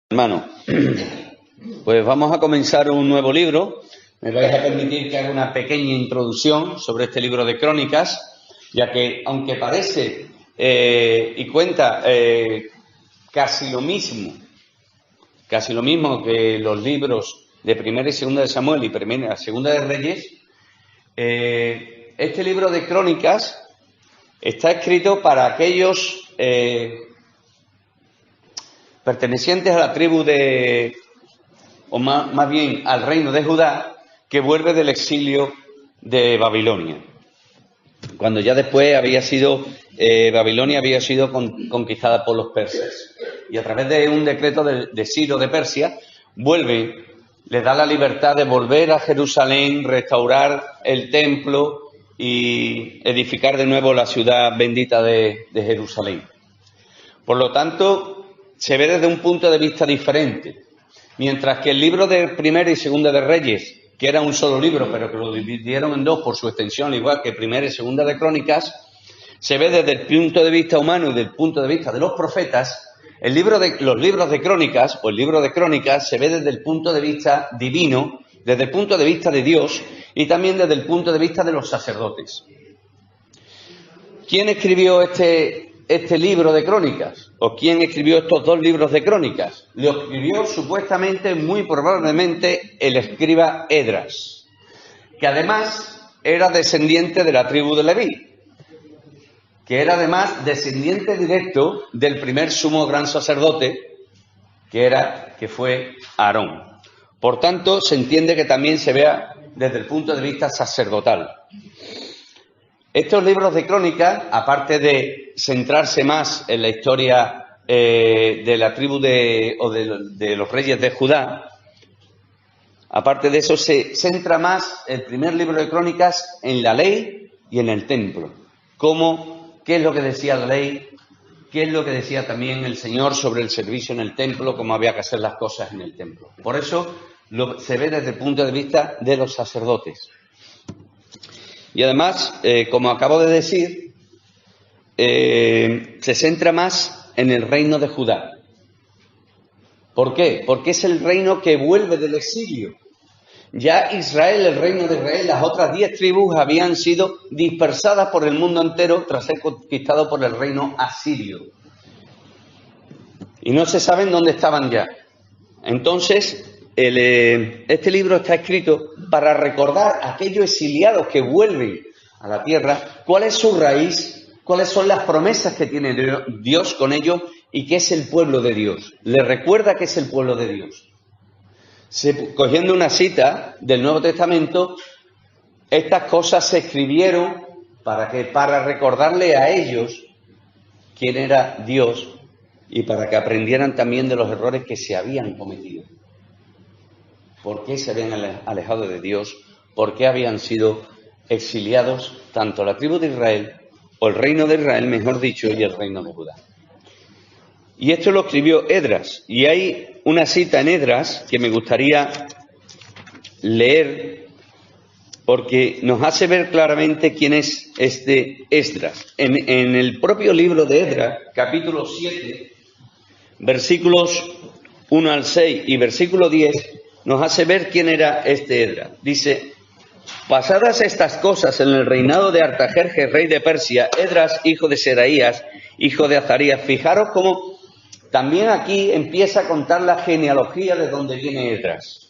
Hermano, pues vamos a comenzar un nuevo libro. Me vais a permitir que haga una pequeña introducción sobre este libro de Crónicas, ya que aunque parece y cuenta casi lo mismo que los libros de Primera y Segunda de Samuel y Primera y Segunda de Reyes, este libro de Crónicas está escrito para aquellos pertenecientes a la tribu o más bien al reino de Judá, que vuelve del exilio de Babilonia. Cuando ya después Babilonia había sido conquistada por los persas. Y a través de un decreto de Ciro de Persia, les da la libertad de volver a Jerusalén, restaurar el templo y edificar de nuevo la ciudad bendita de Jerusalén. Por lo tanto, se ve desde un punto de vista diferente. Mientras que el libro de Primera y Segunda de Reyes, que era un solo libro, pero que lo dividieron en dos por su extensión, igual que Primera y Segunda de Crónicas, se ve desde el punto de vista humano y del punto de vista de los profetas. Los libros de Crónicas, o el libro de Crónicas, se ve desde el punto de vista divino, desde el punto de vista de Dios y también desde el punto de vista de los sacerdotes. ¿Quién escribió este libro de Crónicas? ¿O quién escribió estos dos libros de Crónicas? Lo escribió supuestamente, muy probablemente, el escriba Esdras, que además era descendiente de la tribu de Leví, que era además descendiente directo del primer sumo gran sacerdote, que fue Aarón. Por tanto, se entiende que también se vea desde el punto de vista sacerdotal. Estos libros de Crónicas, aparte de centrarse más en la historia de la tribu de los reyes de Judá, aparte de eso se centra más el primer libro de Crónicas en la ley y en el templo. ¿Qué es lo que decía la ley? ¿Qué es lo que decía también el Señor sobre el servicio en el templo? ¿Cómo había que hacer las cosas en el templo? Por eso se ve desde el punto de vista de los sacerdotes. Y además, como acabo de decir, se centra más en el reino de Judá. ¿Por qué? Porque es el reino que vuelve del exilio. Ya Israel, el reino de Israel, las otras 10 tribus habían sido dispersadas por el mundo entero tras ser conquistado por el reino asirio. Y no se sabe dónde estaban ya. Entonces, este libro está escrito para recordar a aquellos exiliados que vuelven a la tierra cuál es su raíz, cuáles son las promesas que tiene Dios con ellos y qué es el pueblo de Dios. Les recuerda que es el pueblo de Dios. Cogiendo una cita del Nuevo Testamento, estas cosas se escribieron para recordarle a ellos quién era Dios y para que aprendieran también de los errores que se habían cometido. ¿Por qué se habían alejado de Dios? ¿Por qué habían sido exiliados tanto la tribu de Israel, o el reino de Israel, mejor dicho, y el reino de Judá? Y esto lo escribió Esdras. Y hay una cita en Esdras que me gustaría leer porque nos hace ver claramente quién es este Esdras. En el propio libro de Esdras, capítulo 7, versículos 1 al 6 y versículo 10, nos hace ver quién era este Esdras. Dice: pasadas estas cosas en el reinado de Artajerjes, rey de Persia, Esdras, hijo de Seraías, hijo de Azarías. Fijaros cómo también aquí empieza a contar la genealogía de donde viene Esdras.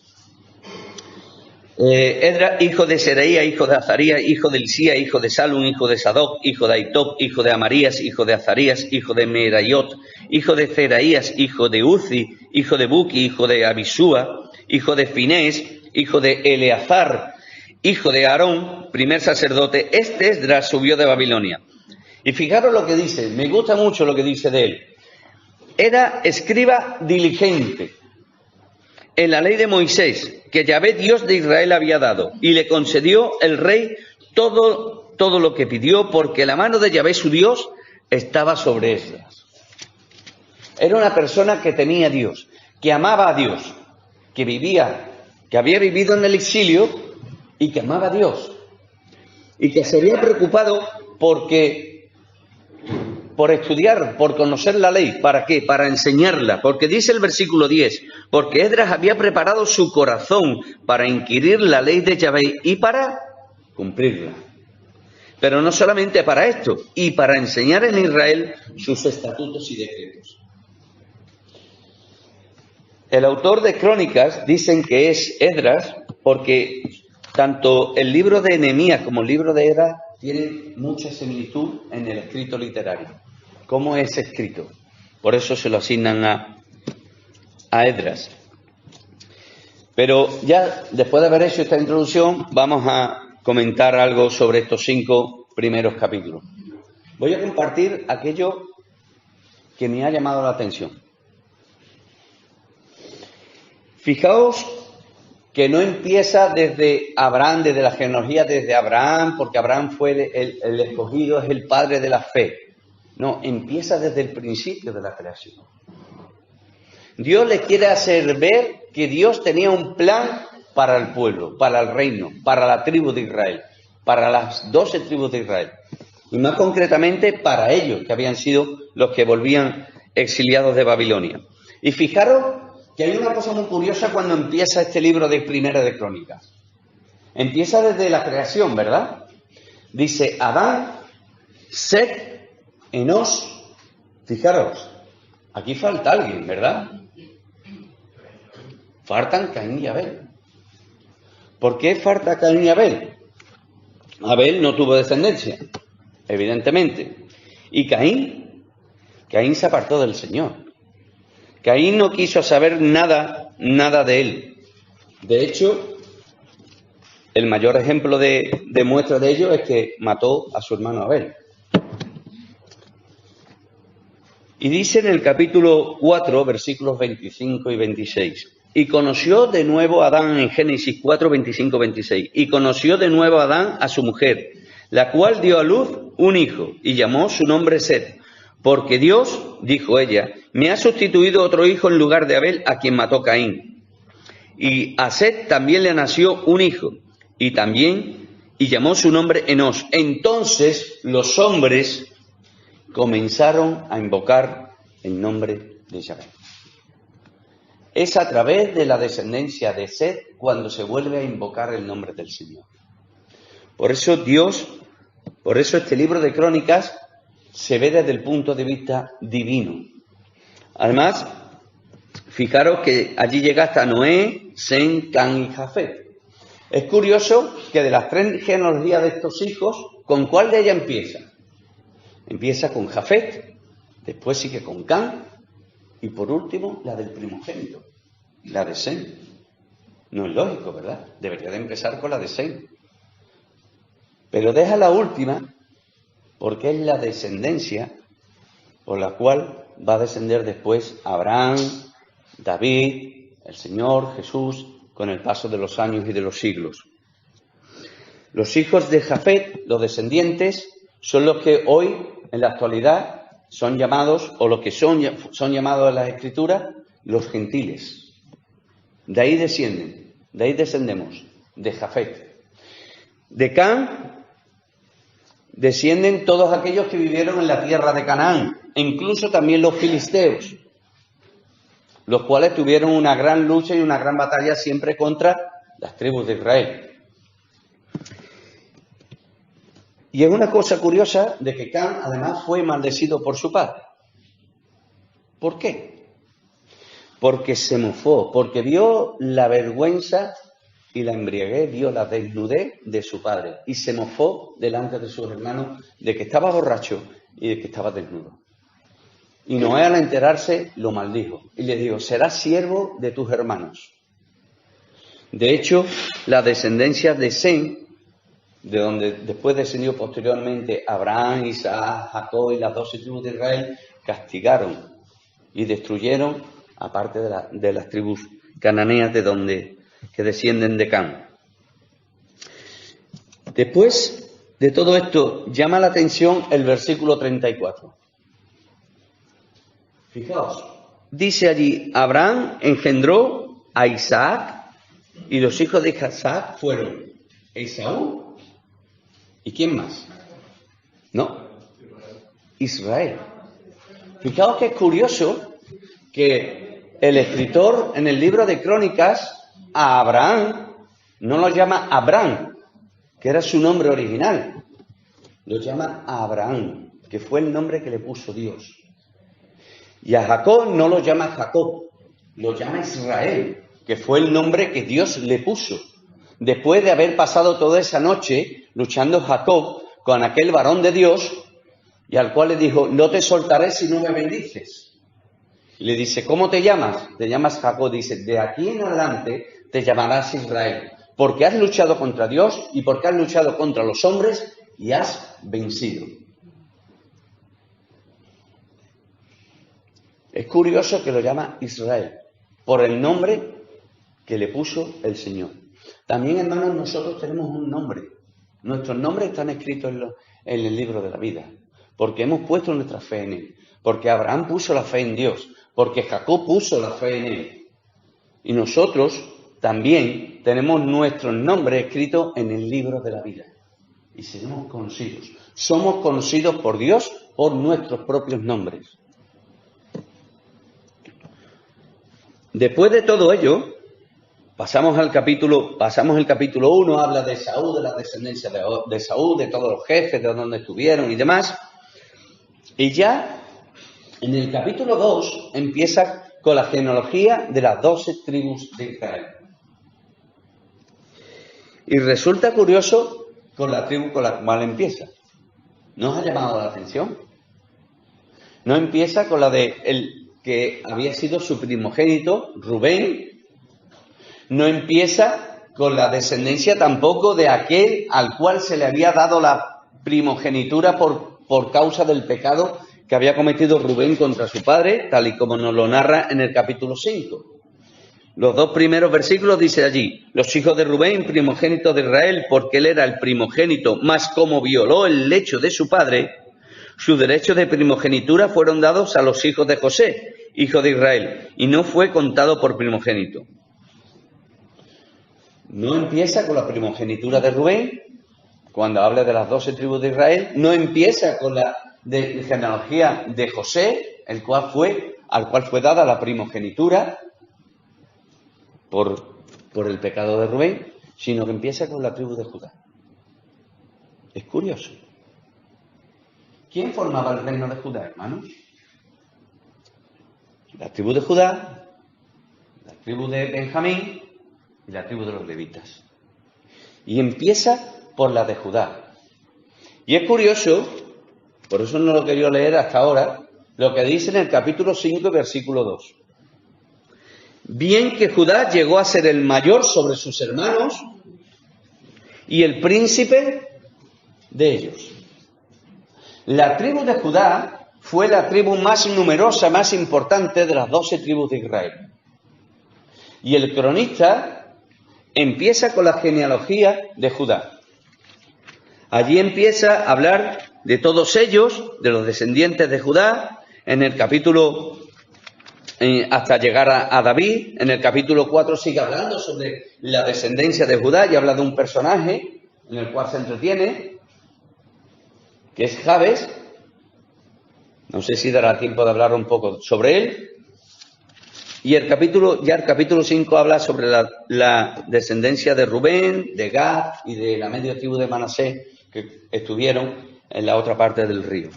Esdras, hijo de Seraías, hijo de Azarías, hijo de Hilcía, hijo de Salum, hijo de Sadoc, hijo de Ahitob, hijo de Amarías, hijo de Azarías, hijo de Merayot, hijo de Seraías, hijo de Uzi, hijo de Buki, hijo de Abisúa, hijo de Finés, hijo de Eleazar, hijo de Aarón, primer sacerdote. Este Esdras subió de Babilonia. Y fijaros lo que dice, me gusta mucho lo que dice de él. Era escriba diligente en la ley de Moisés, que Yahvé, Dios de Israel, había dado, y le concedió el rey todo lo que pidió, porque la mano de Yahvé, su Dios, estaba sobre Esdras. Era una persona que temía a Dios, que amaba a Dios, que había vivido en el exilio y que amaba a Dios, y que se había preocupado porque por estudiar, por conocer la ley. ¿Para qué? Para enseñarla. Porque dice el versículo 10, porque Esdras había preparado su corazón para inquirir la ley de Yahvé y para cumplirla. Pero no solamente para esto, y para enseñar en Israel sus estatutos y decretos. El autor de Crónicas dicen que es Esdras porque tanto el libro de Nehemías como el libro de Esdras tienen mucha similitud en el escrito literario. ¿Cómo es escrito? Por eso se lo asignan a Esdras. Pero ya después de haber hecho esta introducción, vamos a comentar algo sobre estos 5 primeros capítulos. Voy a compartir aquello que me ha llamado la atención. Fijaos que no empieza desde Abraham, desde la genealogía, desde Abraham, porque Abraham fue el escogido, es el padre de la fe. No, empieza desde el principio de la creación. Dios le quiere hacer ver que Dios tenía un plan para el pueblo, para el reino, para la tribu de Israel, para las 12 tribus de Israel. Y más concretamente para ellos, que habían sido los que volvían exiliados de Babilonia. Y fijaros que hay una cosa muy curiosa cuando empieza este libro de Primera de Crónicas. Empieza desde la creación, ¿verdad? Dice Adán, Set, Enos. Fijaros, aquí falta alguien, ¿verdad? Faltan Caín y Abel. ¿Por qué falta Caín y Abel? Abel no tuvo descendencia, evidentemente. Y Caín se apartó del Señor. Caín no quiso saber nada de él. De hecho, el mayor ejemplo de muestra de ello es que mató a su hermano Abel. Y dice en el capítulo 4, versículos 25 y 26. Y conoció de nuevo Adán en Génesis 4, 25, 26. Y conoció de nuevo Adán a su mujer, la cual dio a luz un hijo y llamó su nombre Set. Porque Dios, dijo ella, me ha sustituido otro hijo en lugar de Abel, a quien mató Caín. Y a Set también le nació un hijo, y llamó su nombre Enos. Entonces los hombres comenzaron a invocar el nombre de Yahvé. Es a través de la descendencia de Set cuando se vuelve a invocar el nombre del Señor. Por eso este libro de Crónicas se ve desde el punto de vista divino. Además, fijaros que allí llega hasta Noé, Sem, Cam y Jafet. Es curioso que de las 3 genealogías de estos hijos, ¿con cuál de ellas empieza? Empieza con Jafet, después sigue con Cam y por último la del primogénito, la de Sem. No es lógico, ¿verdad? Debería de empezar con la de Sem. Pero deja la última porque es la descendencia por la cual va a descender después Abraham, David, el Señor, Jesús, con el paso de los años y de los siglos. Los hijos de Jafet, los descendientes, son los que hoy, en la actualidad, son llamados, o los que son llamados en las Escrituras, los gentiles. De ahí descendemos, de Jafet. De Cam descienden todos aquellos que vivieron en la tierra de Canaán, e incluso también los filisteos, los cuales tuvieron una gran lucha y una gran batalla siempre contra las tribus de Israel. Y es una cosa curiosa de que Cam además fue maldecido por su padre. ¿Por qué? Porque se mofó, porque vio la vergüenza y la embriaguez, vio la desnudez de su padre y se mofó delante de sus hermanos de que estaba borracho y de que estaba desnudo. Y Noé, al enterarse, lo maldijo y le dijo: serás siervo de tus hermanos. De hecho, la descendencia de Sem, de donde después descendió posteriormente Abraham, Isaac, Jacob y las 12 tribus de Israel, castigaron y destruyeron a parte de las tribus cananeas que descienden de Cam. Después de todo esto, llama la atención el versículo 34. Fijaos, dice allí: Abraham engendró a Isaac, y los hijos de Isaac fueron Esaú. ¿Y quién más? No. Israel. Fijaos que es curioso que el escritor en el libro de Crónicas a Abraham no lo llama Abraham, que era su nombre original. Lo llama Abraham, que fue el nombre que le puso Dios. Y a Jacob no lo llama Jacob, lo llama Israel, que fue el nombre que Dios le puso. Después de haber pasado toda esa noche luchando Jacob con aquel varón de Dios, y al cual le dijo, no te soltaré si no me bendices. Y le dice, ¿cómo te llamas? Te llamas Jacob. Dice, de aquí en adelante te llamarás Israel, porque has luchado contra Dios y porque has luchado contra los hombres y has vencido. Es curioso que lo llama Israel, por el nombre que le puso el Señor. También, hermanos, nosotros tenemos un nombre. Nuestros nombres están escritos en el libro de la vida, porque hemos puesto nuestra fe en Él, porque Abraham puso la fe en Dios, porque Jacob puso la fe en Él. Y nosotros también tenemos nuestros nombres escritos en el libro de la vida. Y seremos conocidos. Somos conocidos por Dios por nuestros propios nombres. Después de todo ello, pasamos el capítulo 1, habla de Saúl, de la descendencia de Saúl, de todos los jefes, de donde estuvieron y demás. Y ya en el capítulo 2 empieza con la genealogía de las 12 tribus de Israel. Y resulta curioso con la tribu con la cual empieza. ¿No os ha llamado la atención? No empieza con la de el que había sido su primogénito, Rubén. No empieza con la descendencia tampoco de aquel al cual se le había dado la primogenitura por causa del pecado que había cometido Rubén contra su padre, tal y como nos lo narra en el capítulo 5. Los 2 primeros versículos dice allí, los hijos de Rubén, primogénito de Israel, porque él era el primogénito, mas como violó el lecho de su padre, sus derechos de primogenitura fueron dados a los hijos de José, hijo de Israel, y no fue contado por primogénito. No empieza con la primogenitura de Rubén, cuando habla de las 12 tribus de Israel, no empieza con la genealogía de José, al cual fue dada la primogenitura por el pecado de Rubén, sino que empieza con la tribu de Judá. Es curioso. ¿Quién formaba el reino de Judá, hermanos? La tribu de Judá, la tribu de Benjamín y la tribu de los levitas. Y empieza por la de Judá. Y es curioso, por eso no lo quería leer hasta ahora, lo que dice en el capítulo 5, versículo 2. Bien que Judá llegó a ser el mayor sobre sus hermanos y el príncipe de ellos. La tribu de Judá fue la tribu más numerosa, más importante de las 12 tribus de Israel. Y el cronista empieza con la genealogía de Judá. Allí empieza a hablar de todos ellos, de los descendientes de Judá, en el capítulo, hasta llegar a David. En el capítulo 4 sigue hablando sobre la descendencia de Judá y habla de un personaje en el cual se entretiene, que es Jabes. No sé si dará tiempo de hablar un poco sobre él. Y el capítulo 5 habla sobre la descendencia de Rubén, de Gad y de la media tribu de Manasés que estuvieron en la otra parte del río.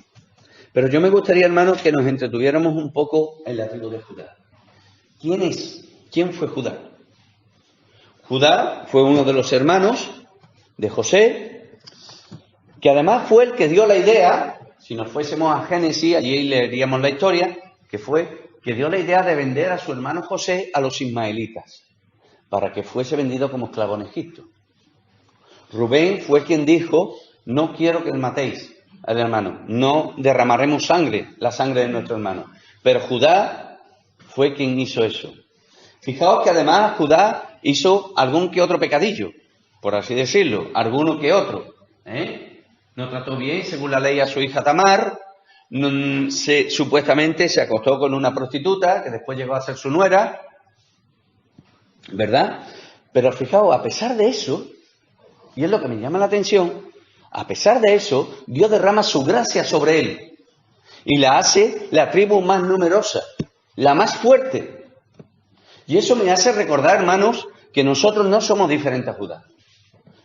Pero yo me gustaría, hermanos, que nos entretuviéramos un poco en la tribu de Judá. ¿Quién es? ¿Quién fue Judá? Judá fue uno de los hermanos de José, que además fue el que dio la idea, si nos fuésemos a Génesis, allí leeríamos la historia, que dio la idea de vender a su hermano José a los ismaelitas, para que fuese vendido como esclavo en Egipto. Rubén fue quien dijo, no quiero que matéis al hermano, no derramaremos sangre, la sangre de nuestro hermano. Pero Judá fue quien hizo eso. Fijaos que además Judá hizo algún que otro pecadillo, por así decirlo, alguno que otro. No trató bien, según la ley, a su hija Tamar. Supuestamente se acostó con una prostituta que después llegó a ser su nuera, ¿verdad? Pero fijaos, a pesar de eso, y es lo que me llama la atención, a pesar de eso, Dios derrama su gracia sobre él. y la hace la tribu más numerosa, la más fuerte. Y eso me hace recordar, hermanos, que nosotros no somos diferentes a Judá.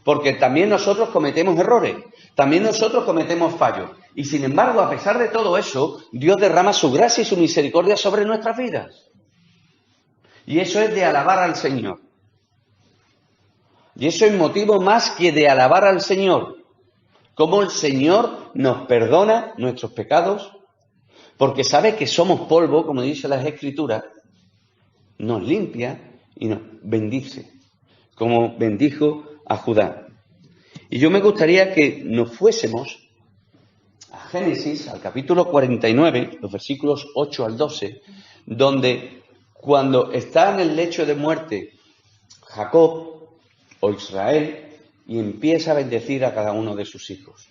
Porque también nosotros cometemos errores, también nosotros cometemos fallos. Y sin embargo, a pesar de todo eso, Dios derrama su gracia y su misericordia sobre nuestras vidas. Y eso es de alabar al Señor. Y eso es motivo más que de alabar al Señor. Cómo el Señor nos perdona nuestros pecados, porque sabe que somos polvo, como dice las Escrituras, nos limpia y nos bendice, como bendijo a Judá. Y yo me gustaría que nos fuésemos a Génesis, al capítulo 49, los versículos 8 al 12, donde cuando está en el lecho de muerte Jacob o Israel y empieza a bendecir a cada uno de sus hijos.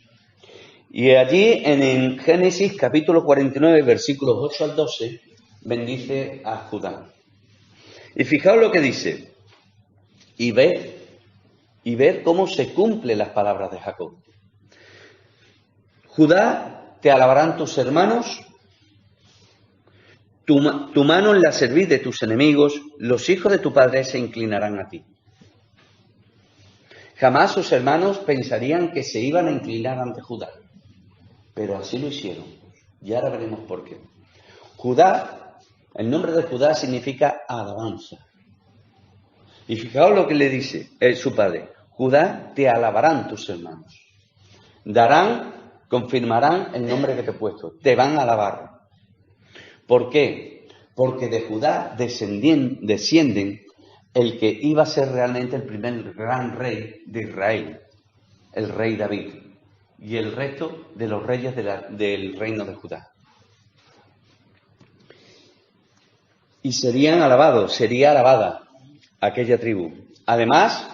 Y allí en Génesis capítulo 49, versículos 8 al 12, bendice a Judá. Y fijaos lo que dice, y ver cómo se cumplen las palabras de Jacob. Judá, te alabarán tus hermanos, tu mano en la cerviz de tus enemigos, los hijos de tu padre se inclinarán a ti. Jamás sus hermanos pensarían que se iban a inclinar ante Judá, pero así lo hicieron. Y ahora veremos por qué. Judá, el nombre de Judá significa alabanza. Y fijaos lo que le dice su padre. Judá, te alabarán tus hermanos. Confirmarán el nombre que te he puesto. Te van a alabar. ¿Por qué? Porque de Judá descienden el que iba a ser realmente el primer gran rey de Israel, el rey David, y el resto de los reyes del reino de Judá. Y sería alabada aquella tribu. Además,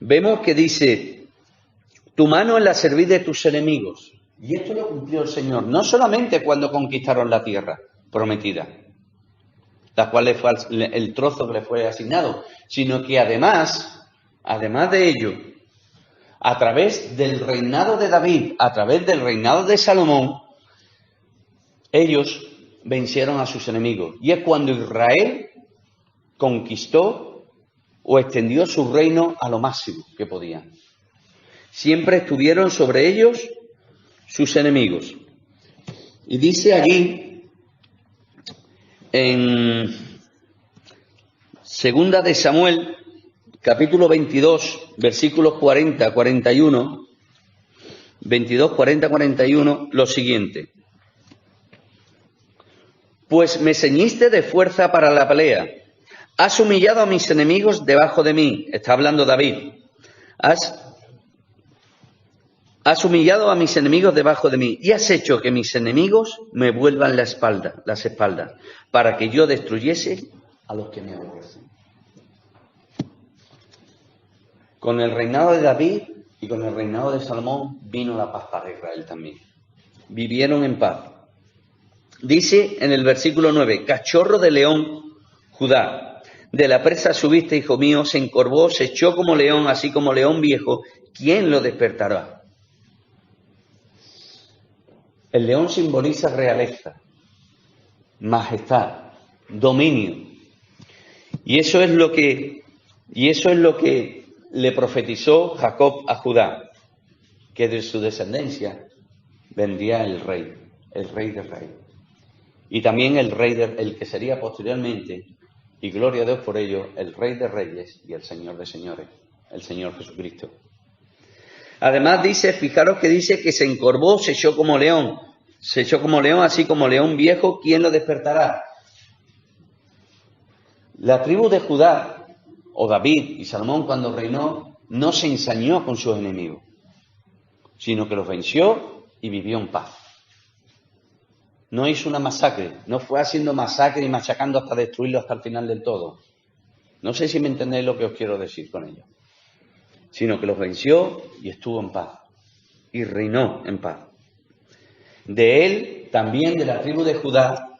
vemos que dice, tu mano en la cerviz de tus enemigos. Y esto lo cumplió el Señor, no solamente cuando conquistaron la tierra prometida, la cual fue el trozo que le fue asignado, sino que además de ello, a través del reinado de David, a través del reinado de Salomón, ellos vencieron a sus enemigos. Y es cuando Israel conquistó o extendió su reino a lo máximo que podían. Siempre estuvieron sobre ellos sus enemigos. Y dice allí, en Segunda de Samuel, capítulo 22, versículos 40, 41, 22, 40, 41, lo siguiente. Pues me ceñiste de fuerza para la pelea. Has humillado a mis enemigos debajo de mí. Está hablando David. Has humillado a mis enemigos debajo de mí y has hecho que mis enemigos me vuelvan las espaldas, para que yo destruyese a los que me aborrecen. Con el reinado de David y con el reinado de Salomón vino la paz para Israel también. Vivieron en paz. Dice en el versículo 9, cachorro de león, Judá, de la presa subiste, hijo mío, se encorvó, se echó como león, así como león viejo, ¿quién lo despertará? El león simboliza realeza, majestad, dominio. Y eso es lo que le profetizó Jacob a Judá, que de su descendencia vendría el rey de rey. Y también el que sería posteriormente, y gloria a Dios por ello, el Rey de Reyes y el Señor de Señores, el Señor Jesucristo. Además dice, fijaros que dice que se encorvó, se echó como león, así como león viejo, ¿quién lo despertará? La tribu de Judá, o David y Salomón cuando reinó, no se ensañó con sus enemigos, sino que los venció y vivió en paz. No hizo una masacre, no fue haciendo masacre y machacando hasta destruirlo hasta el final del todo. No sé si me entendéis lo que os quiero decir con ello. Sino que los venció y estuvo en paz. Y reinó en paz. De él, también de la tribu de Judá,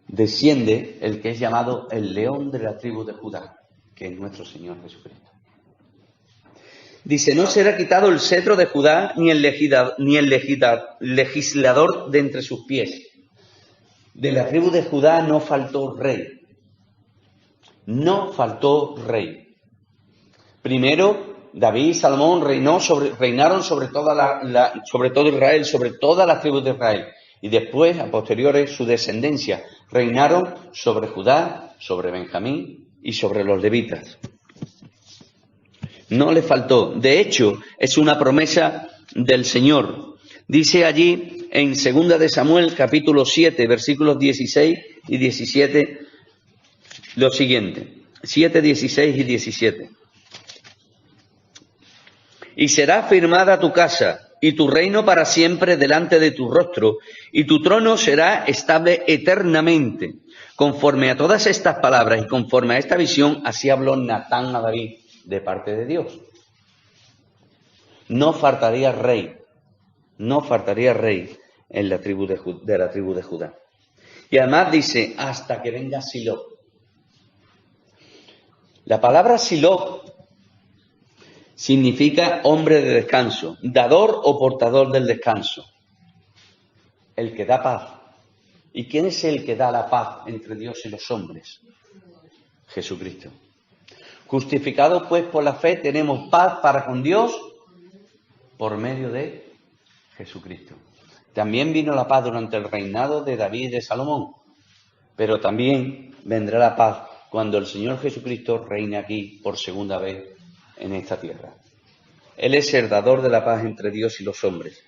desciende el que es llamado el león de la tribu de Judá, que es nuestro Señor Jesucristo. Dice, no será quitado el cetro de Judá ni el legislador de entre sus pies. De la tribu de Judá no faltó rey. No faltó rey. Primero, David y Salomón reinaron sobre sobre todo Israel, sobre todas las tribus de Israel. Y después, a posteriores, su descendencia reinaron sobre Judá, sobre Benjamín y sobre los levitas. No le faltó. De hecho, es una promesa del Señor. Dice allí en 2 de Samuel, capítulo 7, versículos 16 y 17, lo siguiente. 7, 16 y 17. Y será firmada tu casa y tu reino para siempre delante de tu rostro, y tu trono será estable eternamente. Conforme a todas estas palabras y conforme a esta visión, así habló Natán a David de parte de Dios. No faltaría rey en la tribu de la tribu de Judá. Y además dice, hasta que venga Silo. La palabra Silo significa hombre de descanso, dador o portador del descanso. El que da paz. ¿Y quién es el que da la paz entre Dios y los hombres? Jesucristo. Justificados pues por la fe tenemos paz para con Dios por medio de Jesucristo. También vino la paz durante el reinado de David y de Salomón, pero también vendrá la paz cuando el Señor Jesucristo reine aquí por segunda vez en esta tierra. Él es el dador de la paz entre Dios y los hombres.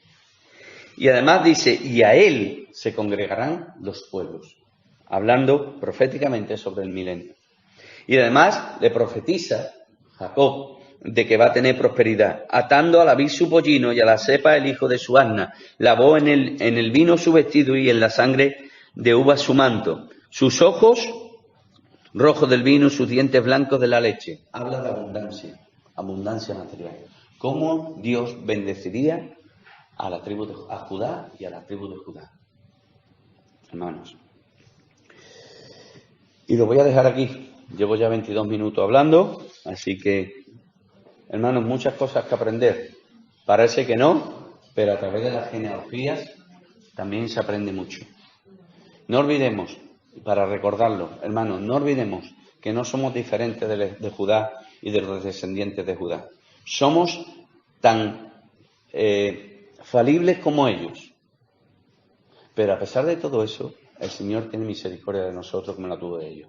Y además dice, y a Él se congregarán los pueblos, hablando proféticamente sobre el milenio. Y además le profetiza Jacob de que va a tener prosperidad, atando a la vid su pollino y a la cepa el hijo de su asna, lavó en el vino su vestido y en la sangre de uvas su manto, sus ojos rojos del vino, sus dientes blancos de la leche. Habla de abundancia material. ¿Cómo Dios bendeciría a Judá y a la tribu de Judá? Hermanos. Y lo voy a dejar aquí. Llevo ya 22 minutos hablando, así que, hermanos, muchas cosas que aprender. Parece que no, pero a través de las genealogías también se aprende mucho. No olvidemos, para recordarlo, hermanos, no olvidemos que no somos diferentes de Judá y de los descendientes de Judá. Somos tan falibles como ellos. Pero a pesar de todo eso, el Señor tiene misericordia de nosotros como la tuvo de ellos.